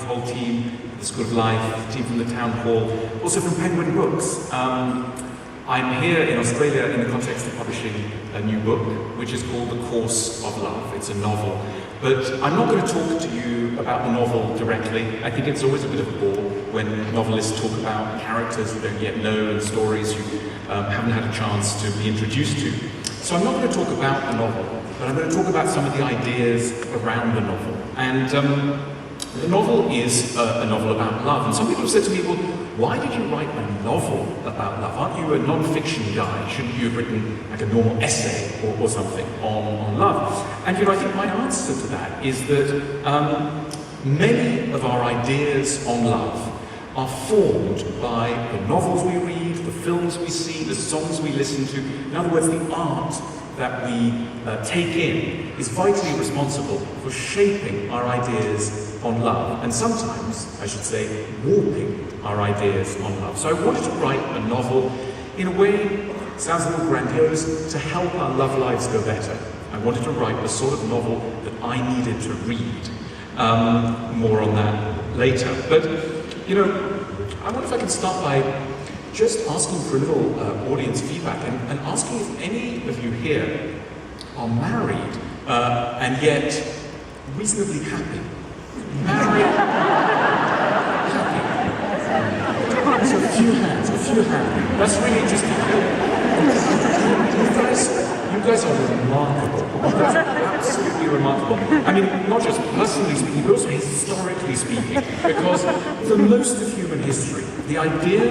whole team, the School of Life, the team from the Town Hall, also from Penguin Books. I'm here in Australia in the context of publishing a new book, which is called The Course of Love. It's a novel. But I'm not going to talk to you about the novel directly. I think it's always a bit of a bore when novelists talk about characters you don't yet know and stories you haven't had a chance to be introduced to. So I'm not going to talk about the novel, but I'm going to talk about some of the ideas around the novel. And the novel is a novel about love. And some people have said to me, well, why did you write a novel about love? Aren't you a non-fiction guy? Shouldn't you have written like a normal essay or something on love? And I think my answer to that is that many of our ideas on love are formed by the novels we read, the films we see, the songs we listen to. In other words, the art that we take in is vitally responsible for shaping our ideas on love, and sometimes, I should say, warping our ideas on love. So I wanted to write a novel in a way, sounds a little grandiose, to help our love lives go better. I wanted to write the sort of novel that I needed to read. More on that later. But, I wonder if I can start by just asking for a little audience feedback and asking if any of you here are married and yet reasonably happy. Married, happy. So a few hands. That's really just you guys are remarkable. You guys are absolutely remarkable. I mean, not just personally speaking, but also historically speaking. Because for most of human history, the idea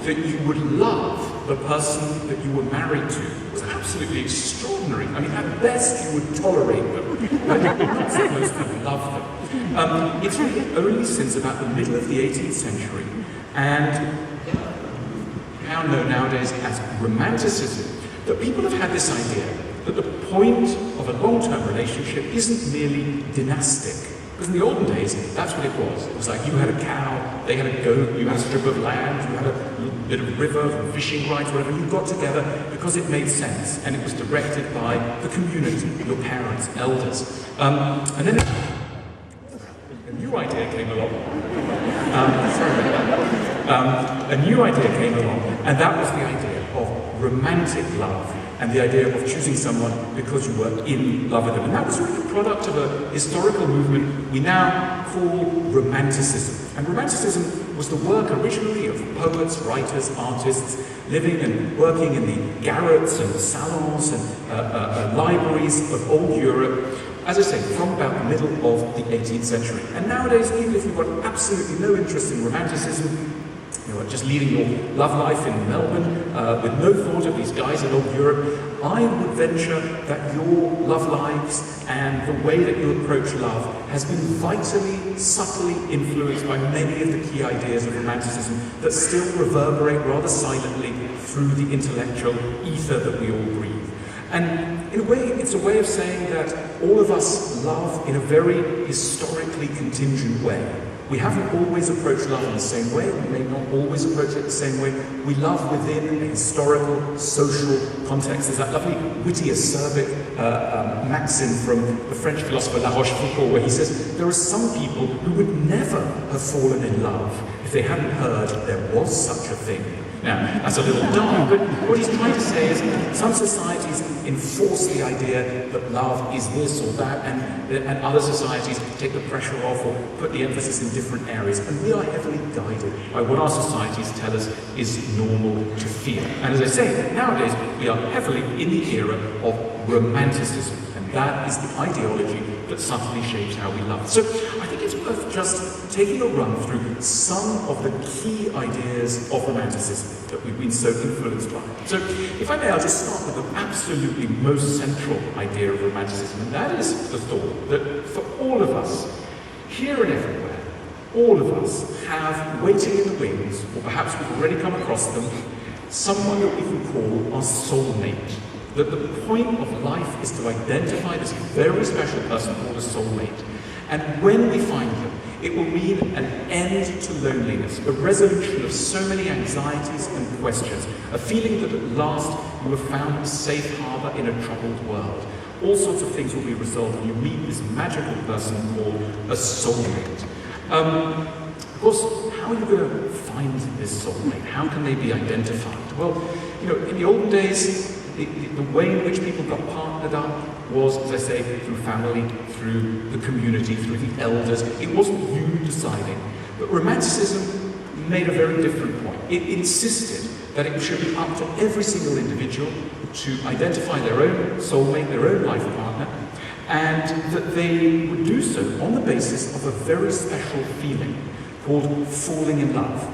that you would love the person that you were married to was absolutely extraordinary. I mean, at best you would tolerate them, but you would not supposed to love them. It's really only since about the middle of the 18th century, and now known nowadays as Romanticism, that people have had this idea that the point of a long-term relationship isn't merely dynastic. Because in the olden days, that's what it was. It was like you had a cow, they had a goat, you had a strip of land, you had a bit of river, fishing rights, whatever. You got together because it made sense, and it was directed by the community, your parents, elders. And then a new idea came along. A new idea came along, and that was the idea of romantic love, and the idea of choosing someone because you were in love with them. And that was really the product of a historical movement we now call Romanticism. And Romanticism was the work originally of poets, writers, artists, living and working in the garrets and salons and libraries of old Europe, as I say, from about the middle of the 18th century. And nowadays, even if you've got absolutely no interest in Romanticism, just leading your love life in Melbourne with no thought of these guys in old Europe, I would venture that your love lives and the way that you approach love has been vitally, subtly influenced by many of the key ideas of Romanticism that still reverberate rather silently through the intellectual ether that we all breathe. And in a way, it's a way of saying that all of us love in a very historically contingent way. We haven't always approached love in the same way, we may not always approach it the same way. We love within a historical, social context. There's that lovely, witty, acerbic maxim from the French philosopher La Rochefoucauld, where he says, there are some people who would never have fallen in love if they hadn't heard there was such a thing. Now, that's a little dark, but what he's trying to say is some societies enforce the idea that love is this or that, and other societies take the pressure off or put the emphasis in different areas. And we are heavily guided by what our societies tell us is normal to feel. And as I say, nowadays we are heavily in the era of Romanticism, and that is the ideology that subtly shapes how we love. So I think it's worth just taking a run through some of the key ideas of Romanticism that we've been so influenced by. So if I may, I'll just start with the absolutely most central idea of Romanticism, and that is the thought that for all of us, here and everywhere, all of us have waiting in the wings, or perhaps we've already come across them, someone that we can call our soulmate. That the point of life is to identify this very special person called a soulmate. And when we find them, it will mean an end to loneliness, a resolution of so many anxieties and questions, a feeling that at last you have found a safe harbour in a troubled world. All sorts of things will be resolved when you meet this magical person called a soulmate. Of course, how are you going to find this soulmate? How can they be identified? Well, in the olden days, the way in which people got partnered up was, as I say, through family, through the community, through the elders. It wasn't you deciding. But Romanticism made a very different point. It insisted that it should be up to every single individual to identify their own soulmate, their own life partner, and that they would do so on the basis of a very special feeling called falling in love.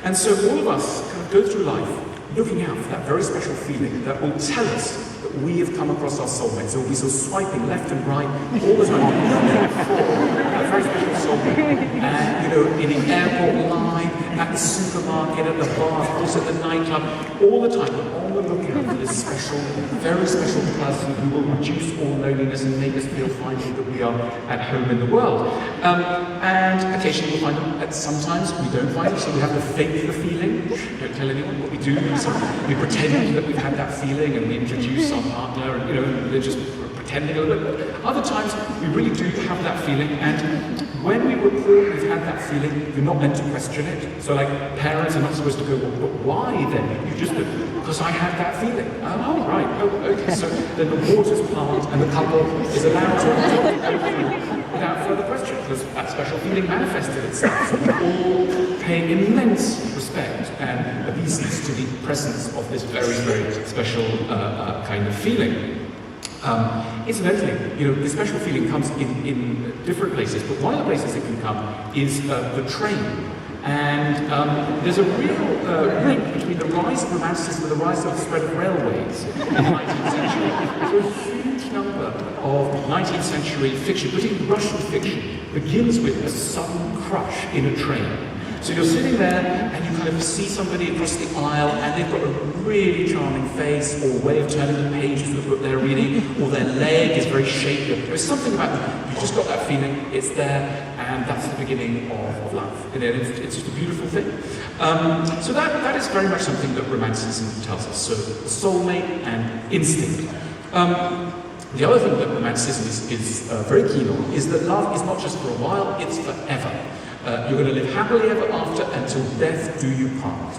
And so all of us kind of go through life looking out for that very special feeling that will tell us that we have come across our soulmates. So we'll be sort of swiping left and right all the time, looking for that very special soulmate. And, in the airport line, at the supermarket, at the bar, also at the nightclub, all the time we're on the lookout for this special, very special person who will reduce all loneliness and make us feel finally that we are at home in the world. And occasionally we'll find them, and sometimes we don't find them, so we have to fake the feeling. Don't tell anyone what we do. We pretend that we've had that feeling and we introduce our partner and, they're just pretending a little bit. Other times we really do have that feeling, and when we report we've had that feeling, you're not meant to question it. So like parents are not supposed to go, well, but why then? You just go, because I had that feeling. Oh, right, okay. So then the water's pumped and the couple is allowed to go through without further question, because that special feeling manifested itself. So we're all paying immense respect and obeisance to the presence of this very, very special kind of feeling. Incidentally, the special feeling comes in different places, but one of the places it can come is the train. And there's a real link between the rise of Romanticism and the rise of the spread of railways in the 19th century. So a huge number of 19th century fiction, particularly Russian fiction, begins with a sudden crush in a train. So you're sitting there and you kind of see somebody across the aisle and they've got a really charming face or way of turning the pages of the book they're reading, or their leg is very shapely. There's something about them. You've just got that feeling, it's there, and that's the beginning of love. It's just a beautiful thing. So that is very much something that Romanticism tells us. So the soulmate and instinct. The other thing that Romanticism is very keen on is that love is not just for a while, it's forever. You're going to live happily ever after until death do you part.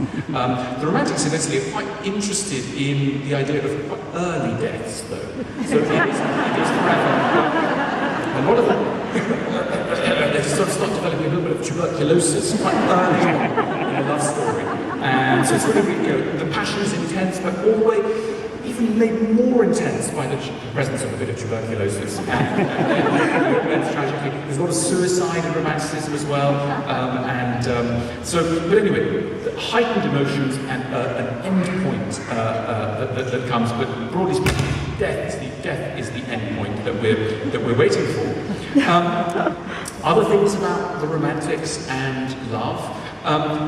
The Romantics, incidentally, are quite interested in the idea of quite early deaths, though. So it is forever. A lot of them, they sort of start developing a little bit of tuberculosis quite early on in a love story. And so it's really, the passion is intense, but all the way even made more intense by the presence of a bit of tuberculosis. And tragically, there's a lot of suicide in Romanticism as well. But anyway, heightened emotions and an end point that comes, but broadly speaking, death is the end point that we're waiting for. Other things about the Romantics and love.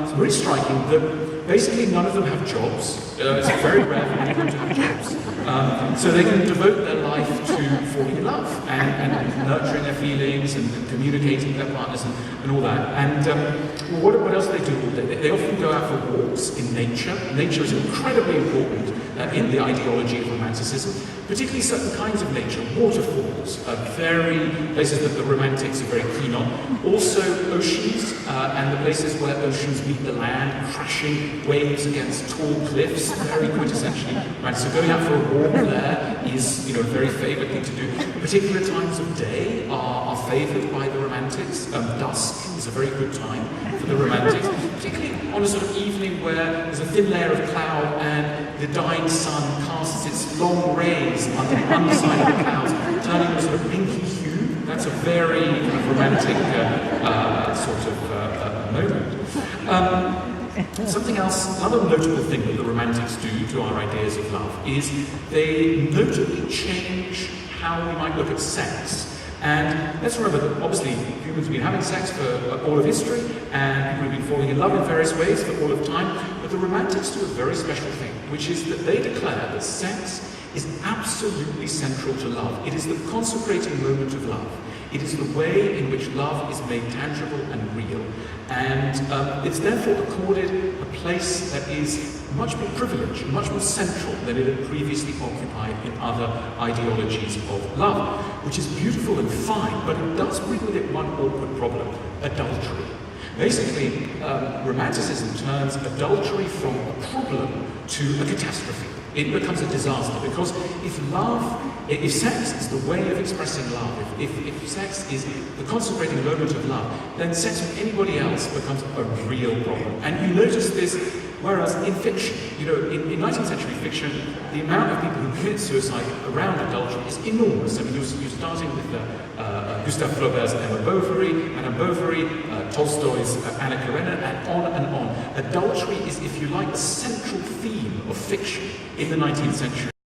It's very striking that basically none of them have jobs. It's very rare for any of them to have jobs. So they can devote their life to falling in love and nurturing their feelings and communicating with their partners and all that. And what else do they do? They often go out for walks in nature. Nature is incredibly important in the ideology of Romanticism, particularly certain kinds of nature. Waterfalls are very places that the Romantics are very keen on. Also oceans and the places where oceans meet the land, crashing waves against tall cliffs, very quintessentially romantic. So going out for a walk there is, a very favoured thing to do. Particular times of day are favoured by the Romantics. Dusk is a very good time for the Romantics, particularly on a sort of evening where there's a thin layer of cloud and the dying sun casts its long rays on the underside of the clouds, turning a sort of pinky hue. That's a very kind of romantic moment. Something else, another notable thing that the Romantics do to our ideas of love is they notably change how we might look at sex. And let's remember that obviously humans have been having sex for all of history, and people have been falling in love in various ways for all of time, but the Romantics do a very special thing, which is that they declare that sex is absolutely central to love. It is the consecrating moment of love. It is the way in which love is made tangible and real, and it's therefore accorded a place that is much more privileged, much more central than it had previously occupied in other ideologies of love, which is beautiful and fine, but it does bring with it one awkward problem: adultery. Basically, Romanticism turns adultery from a problem to a catastrophe. It becomes a disaster, because if sex is the way of expressing love, if sex is the concentrating moment of love, then sex with anybody else becomes a real problem. And you notice this, whereas in fiction, in 19th century fiction, the amount of people who commit suicide around adultery is enormous. I mean, you're starting with Gustave Flaubert's Emma Bovary, Madame Bovary, Tolstoy's Anna Karenina, and on and on. Adultery is, if you like, the central theme of fiction in the 19th century.